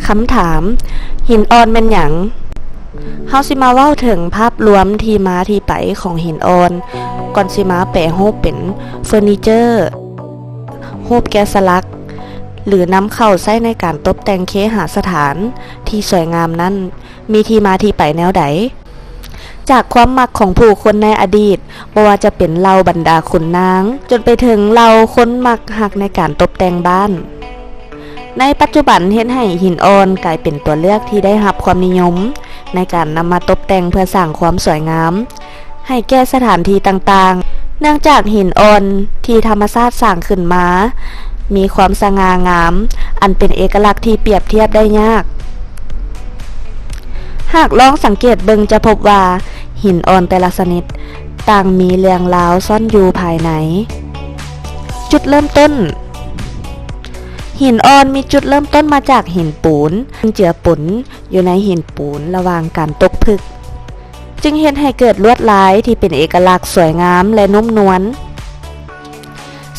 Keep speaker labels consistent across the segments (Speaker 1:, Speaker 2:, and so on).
Speaker 1: คำถามหินอ่อนเป็นหยังเฮาสิมาเว้าถึงภาพรวมที่มาที่ไปของหินอ่อนก่อนสิมาแปลรูปเป็นเฟอร์นิเจอร์รูปแกะสลักหรือนำเข้าใช้ในการตกแต่งเคหสถานที่สวยงามนั้นมีที่มาที่ไปแนวใดจากความมักของผู้คนในอดีตบ่ว่าจะเป็นเหล่าบรรดาขุนนางจนไปถึงเหล่าคนมักฮักในการตกแต่งบ้านในปัจจุบันเฮ็ดให้หินอ่อนกลายเป็นตัวเลือกที่ได้รับความนิยมในการนำมาตกแต่งเพื่อสร้างความสวยงามให้แก่สถานที่ต่างๆเนื่องจากหินอ่อนที่ธรรมชาติสร้างขึ้นมามีความสง่างามอันเป็นเอกลักษณ์ที่เปรียบเทียบได้ยากหากลองสังเกตเบิ่งจะพบว่าหินอ่อนแต่ละชนิดต่างมีเรื่องราวซ่อนอยู่ภายในจุดเริ่มต้นหินอ่อนมีจุดเริ่มต้นมาจากหินปูนเจือปนอยู่ในหินปูนระหว่างการตกผึกจึงเฮ็ดให้เกิดลวดลายที่เป็นเอกลักษณ์สวยงามและนุ่มนวล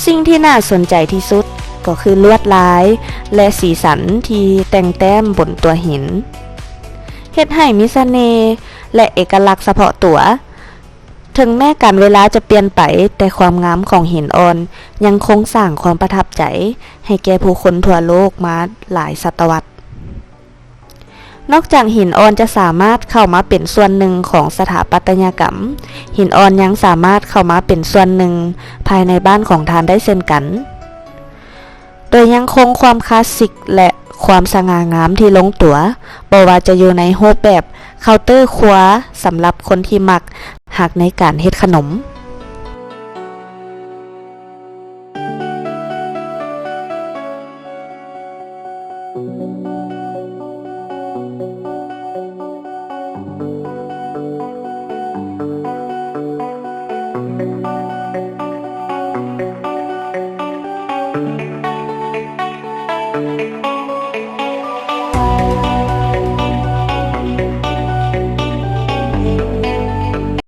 Speaker 1: สิ่งที่น่าสนใจที่สุดก็คือลวดลายและสีสันที่แต่งแต้มบนตัวหินเฮ็ดให้มีเสน่ห์และเอกลักษณ์เฉพาะตัวถึงแม้กาลเวลาจะเปลี่ยนไปแต่ความงามของหินอ่อนยังคงสร้างความประทับใจให้แก่ผู้คนทั่วโลกมาหลายศตวรรษนอกจากหินอ่อนจะสามารถเข้ามาเป็นส่วนหนึ่งของสถาปัตยกรรมหินอ่อนยังสามารถเข้ามาเป็นส่วนหนึ่งภายในบ้านของท่านได้เช่นกันโดยยังคงความคลาสสิกและความสง่างามที่ลงตัวบ่ว่าจะอยู่ในรูปแบบเคาน์เตอร์ครัวสำหรับคนที่มักหักในการเฮ็ดขนม